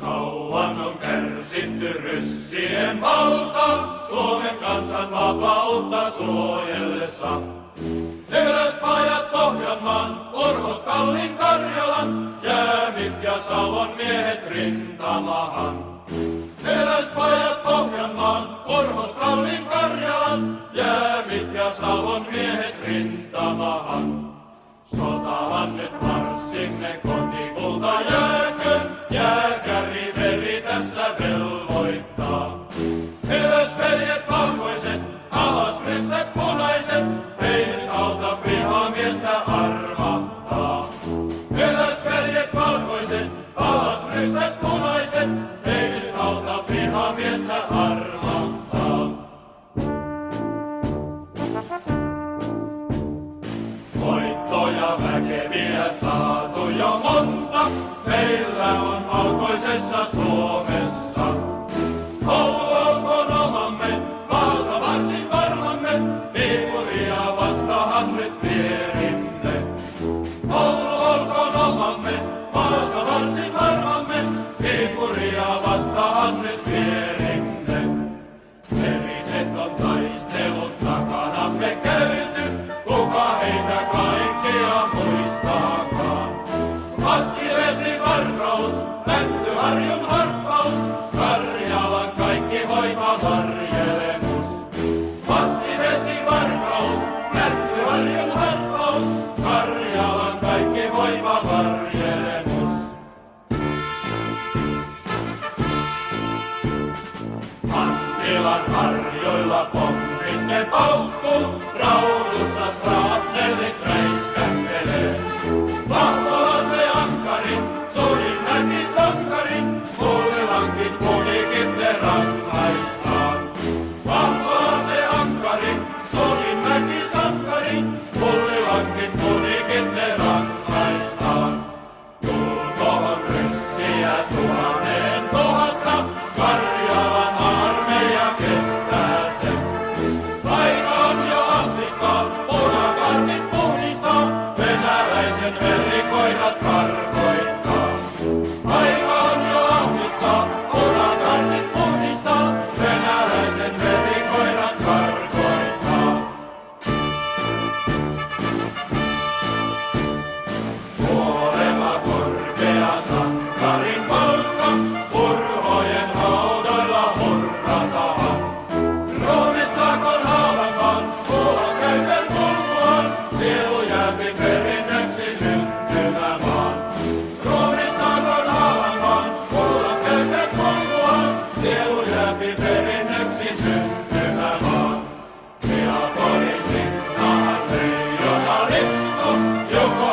Kauan on kärsitty ryssien valta, Suomen kansan vapautta suojellessa. Teräspajat Pohjanmaan, Urhot Kallin Karjalan, Jäämit ja Savon miehet rintamahan. Teräspajat Pohjanmaan, Urhot Kallin Karjalan, Jäämit ja Savon miehet rintamahan. Sotahan nyt marssimme kotikulta jääkö, jääkäri veri tässä velvoittaa. Ylös veljet valkoiset, alas ryssät punaiset, ei nyt auta vihamiestä armahtaa. Ylös veljet valkoiset, alas ryssät punaiset, ei nyt auta vihamiestä armahtaa. Voittoja väkeviä saatu jo monta, meillä on valkoisessa Suomessa. Oulu olkoon omamme, Vaasa varsin varmamme, Viipuria vastahan nyt vierimme. Oulu olkoon omamme, Vaasa varsin varmamme, Viipuria vastahan nyt vierimme. Veriset on taistelut takanamme käyty, kuka heitä kaikkea muistaakaan. Vaskivesi varkaus, Mäntyharjun harppaus, Karjalan kaikki voima varjelemus. Vaskivesi varkaus, Mäntyharjun harppaus, Karjalan kaikki voima varjelemus. Antilan harjoilla pommit ne paukkuu, Raudussa straatnellit räiskähtelee. Vahvala se ankari, suurin näki sankari, Mullilankin punikin ne rangaistaan. Vahvala se ankari, suurin näki sankari, Mullilankin punikin ne rangaistaan. Tuohon ryssiä 1000, Karjalan armeija kestää sen. Aika on jo ahtistaa, punakartit puhdistaa, venäläisen verikoirat karkoittaa. Aika on jo ahtistaa, punakartit puhdistaa, venäläisen verikoirat karkoittaa. Kuolema korkea sankarin palkka, Urhojen haudoilla hurrataan. Ruumissakon haavankaan, kuulan käytön kulkuaan, sielu jääpi perinnöksi syntymämaan. Ruumissakon haavankaan, kuulan käytön kulkuaan, sielu jääpi perinnöksi syntymämaan. Diabolis linnahan leijona lippu, joka